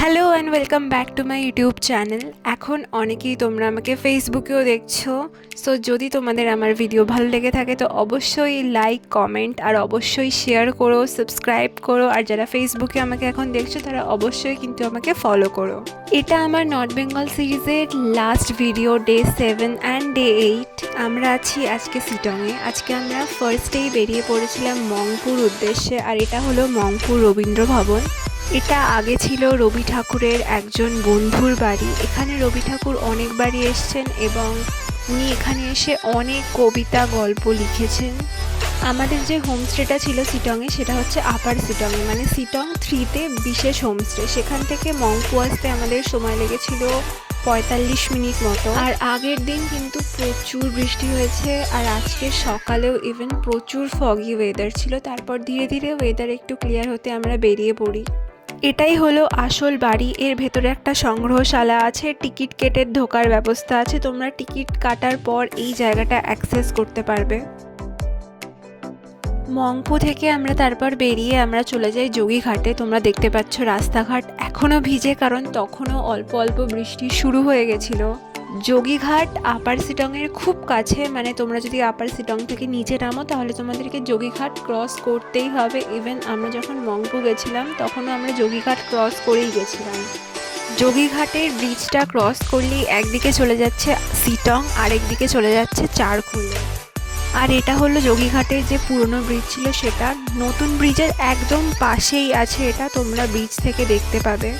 Hello and welcome back to my YouTube channel. এখন অনেকেই তোমরা আমাকে ফেসবুকেও দেখছো। সো যদি তোমাদের আমার ভিডিও ভালো লেগে থাকে তো অবশ্যই লাইক, কমেন্ট আর অবশ্যই শেয়ার করো, সাবস্ক্রাইব করো। আর যারা ফেসবুকে আমাকে এখন দেখছো তারা অবশ্যই কিন্তু আমাকে ফলো করো। এটা আমার নর্থ বেঙ্গল সিরিজের last video, day 7 and day 8। আমরা আছি আজকে শিটংয়ে। আজকে আমরা ফার্স্টেই বেরিয়ে পড়েছিলাম মংপুর উদ্দেশ্যে। আর এটা হলো মংপুর রবীন্দ্র ভবন। এটা আগে ছিল রবি ঠাকুরের একজন বন্ধুর বাড়ি। এখানে রবি ঠাকুর অনেকবারই এসছেন এবং উনি এখানে এসে অনেক কবিতা, গল্প লিখেছেন। আমাদের যে হোমস্টেটা ছিল শিটংয়ে সেটা হচ্ছে আপার শিটংয়ে, মানে শিটং 3-তে বিশেষ হোমস্টে। সেখান থেকে মংপু আসতে আমাদের সময় লেগেছিল 45 মিনিট মতো। আর আগের দিন কিন্তু প্রচুর বৃষ্টি হয়েছে, আর আজকে সকালেও ইভেন প্রচুর ফগি ওয়েদার ছিল। তারপর ধীরে ধীরে ওয়েদার একটু ক্লিয়ার হতে আমরা বেরিয়ে পড়ি। এটাই হলো আসল বাড়ি। এর ভেতরে একটা সংগ্রহশালা আছে, টিকিট কেটে ঢোকার ব্যবস্থা আছে। তোমরা টিকিট কাটার পর এই জায়গাটা অ্যাক্সেস করতে পারবে। মংপু থেকে আমরা তারপর বেরিয়ে আমরা চলে যাই যোগীঘাটে। তোমরা দেখতে পাচ্ছ রাস্তাঘাট এখনও ভিজে, কারণ তখনও অল্প অল্প বৃষ্টি শুরু হয়ে গেছিলো। যোগীঘাট আপার শিটংয়ের খুব কাছে, মানে তোমরা যদি আপার শিটং থেকে নিচে নামো তাহলে তোমাদেরকে যোগীঘাট ক্রস করতেই হবে। ইভেন আমরা যখন মংপু গেছিলাম তখনও আমরা যোগীঘাট ক্রস করেই গেছিলাম। যোগীঘাটের ব্রিজটা ক্রস করলেই একদিকে চলে যাচ্ছে শিটং, আরেকদিকে চলে যাচ্ছে চারখোলে। আর এটা হলো যোগীঘাটের যে পুরনো ব্রিজ ছিল সেটা। নতুন ব্রিজের একদম পাশেই আছে এটা, তোমরা ব্রিজ থেকে দেখতে পাবে।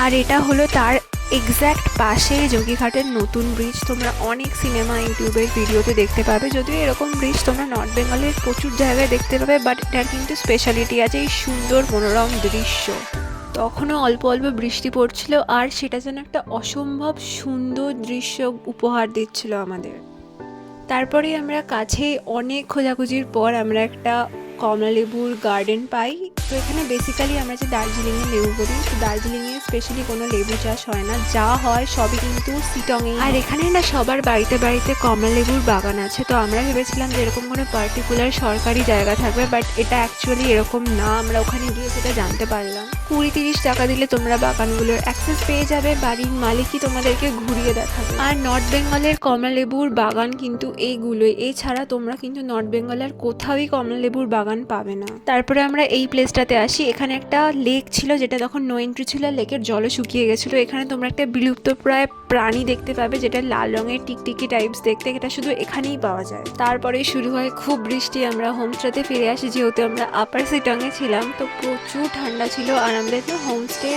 আর এটা হলো তার এক্স্যাক্ট পাশে যোগীঘাটের নতুন ব্রিজ। তোমরা অনেক সিনেমা, ইউটিউবের ভিডিওতে দেখতে পাবে। যদিও এরকম ব্রিজ তোমরা নর্থ বেঙ্গলের প্রচুর জায়গায় দেখতে পাবে, বাট এটার কিন্তু স্পেশালিটি আছে এই সুন্দর মনোরম দৃশ্য। তখনও অল্প অল্প বৃষ্টি পড়ছিল, আর সেটা যেন একটা অসম্ভব সুন্দর দৃশ্য উপহার দিচ্ছিল আমাদের। তারপরে আমরা কাছে অনেক খোঁজাখুঁজির পর আমরা একটা কমলালেবুর গার্ডেন পাই। তো এখানে বেসিক্যালি আমরা যে দার্জিলিংয়ে লেবু করি, তো দার্জিলিংয়ে স্পেশালি কোনো লেবু চাষ হয় না, যা হয় সবই কিন্তু শিটংয়ে। আর এখানে না সবার বাড়িতে বাড়িতে কমলালেবুর বাগান আছে। তো আমরা ভেবেছিলাম যে এরকম কোনো পার্টিকুলার সরকারি জায়গা থাকবে, বাট এটা অ্যাকচুয়ালি এরকম না। আমরা ওখানে গিয়ে সেটা জানতে পারলাম। 20-30 টাকা দিলে তোমরা বাগানগুলোর অ্যাক্সেস পেয়ে যাবে, বাড়ির মালিকই তোমাদেরকে ঘুরিয়ে দেখাবে। আর নর্থ বেঙ্গলের কমলালেবুর বাগান কিন্তু এইগুলোই, এছাড়া তোমরা কিন্তু নর্থ বেঙ্গলের কোথাওই কমলালেবুর বাগান পাবে না। তারপরে আমরা এই প্লেসটাতে আসি। এখানে একটা লেক ছিল যেটা তখন নো এন্ট্রি ছিল, লেকের জলও শুকিয়ে গেছিলো। এখানে তোমরা একটা বিলুপ্তপ্রায় প্রাণী দেখতে পাবে যেটা লাল রঙের টিকটিকি টাইপস দেখতে, এটা শুধু এখানেই পাওয়া যায়। তারপরে শুরু হয় খুব বৃষ্টি। আমরা হোমস্টেতে ফিরে আসি, যেহেতু আমরা আপার শিটংয়ে ছিলাম তো প্রচুর ঠান্ডা ছিল। আর আমাদের তো হোমস্টে,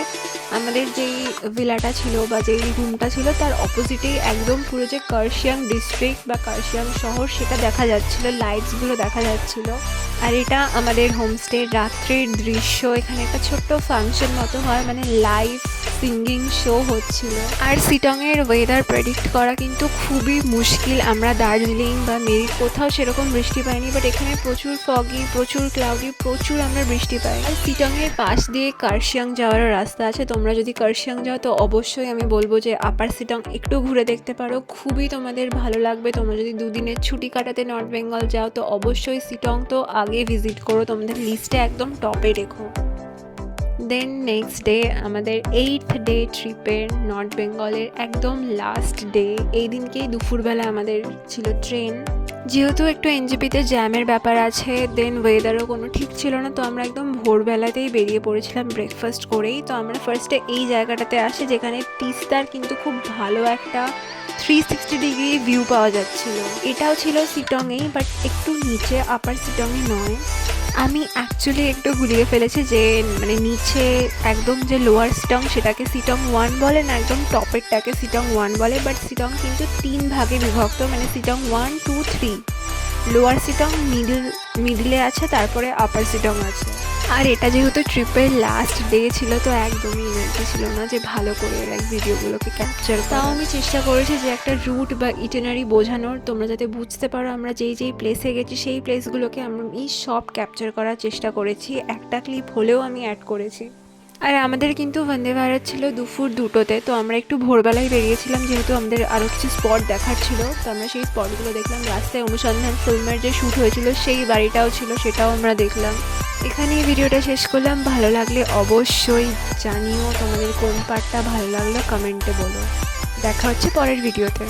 আমাদের যেই ভিলাটা ছিল বা যেই রুমটা ছিল তার অপোজিটেই একদম পুরো যে কার্শিয়াং ডিস্ট্রিক্ট বা কার্শিয়াং শহর সেটা দেখা যাচ্ছিল, লাইটসগুলো দেখা যাচ্ছিল। আর এটা আমাদের হোমস্টের রাত্রির দৃশ্য। এখানে একটা ছোট্ট ফাংশন মতো হয়, মানে লাইভ সিঙ্গিং শো হচ্ছিল। আর শিটংয়ের ওয়েদার প্রেডিক্ট করা কিন্তু খুবই মুশকিল। আমরা দার্জিলিং বা মেরিট কোথাও সেরকম বৃষ্টি পাইনি, বাট এখানে প্রচুর ফগি, প্রচুর ক্লাউডি, প্রচুর আমরা বৃষ্টি পাই। আর শিটংয়ের পাশ দিয়ে কার্শিয়াং যাওয়ার রাস্তা আছে। তোমরা যদি কার্শিয়াং যাও তো অবশ্যই আমি বলবো যে আপার শিটং একটু ঘুরে দেখতে পারো, খুবই তোমাদের ভালো লাগবে। তোমরা যদি দুদিনের ছুটি কাটাতে নর্থ বেঙ্গল যাও তো অবশ্যই শিটং তো আগে ভিজিট করো, তোমাদের লিস্টে একদম টপে রেখো। দেন নেক্সট ডে, আমাদের 8th ডে ট্রিপের নর্থ বেঙ্গলের একদম লাস্ট ডে। এই দিনকেই দুপুরবেলা আমাদের ছিল ট্রেন। যেহেতু একটু এনজেপিতে জ্যামের ব্যাপার আছে, দেন ওয়েদারও কোনো ঠিক ছিল না, তো আমরা একদম ভোরবেলাতেই বেরিয়ে পড়েছিলাম ব্রেকফাস্ট করেই। তো আমরা ফার্স্টে এই জায়গাটাতে আসি যেখানে তিস্তার কিন্তু খুব ভালো একটা 360 ডিগ্রি ভিউ পাওয়া যাচ্ছিল। এটাও ছিল শিটংয়েই, বাট একটু নিচে, আপার শিটংয়ে নয়। আমি অ্যাকচুয়ালি একটু গুলিয়ে ফেলেছি যে মানে নিচে একদম যে লোয়ার শিটং সেটাকে শিটং 1 বলে না, একদম টপেরটাকে শিটং 1 বলে। বাট শিটং কিন্তু 3 ভাগে বিভক্ত, মানে শিটং 1, 2, 3। লোয়ার শিটং মিডলে আছে, তারপরে আপার শিটং আছে। আর এটা যেহেতু ট্রিপের লাস্ট ডে ছিল তো একদমই এনার্জি ছিল না যে ভালো করে ভিডিওগুলোকে ক্যাপচার। তাও আমি চেষ্টা করেছি যে একটা রুট বা ইটিনারি বোঝানোর, তোমরা যাতে বুঝতে পারো আমরা যেই যেই প্লেসে গেছি সেই প্লেসগুলোকে আমি সব ক্যাপচার করার চেষ্টা করেছি। একটা ক্লিপ হলেও আমি অ্যাড করেছি। আর আমাদের কিন্তু বন্দে ভারত ছিল দুপুর 2টোতে, তো আমরা একটু ভোরবেলায় বেরিয়েছিলাম যেহেতু আমাদের আরও কিছু স্পট দেখার ছিল। তো আমরা সেই স্পটগুলো দেখলাম। রাস্তায় অনুসন্ধান ফিল্মের যে শ্যুট হয়েছিল সেই বাড়িটাও ছিল, সেটাও আমরা দেখলাম। এখানেই ভিডিওটা শেষ করলাম। ভালো লাগলে অবশ্যই জানিও তোমাদের কোন পার্টটা ভালো লাগলো, কমেন্টে বলো। দেখা হচ্ছে পরের ভিডিওতে।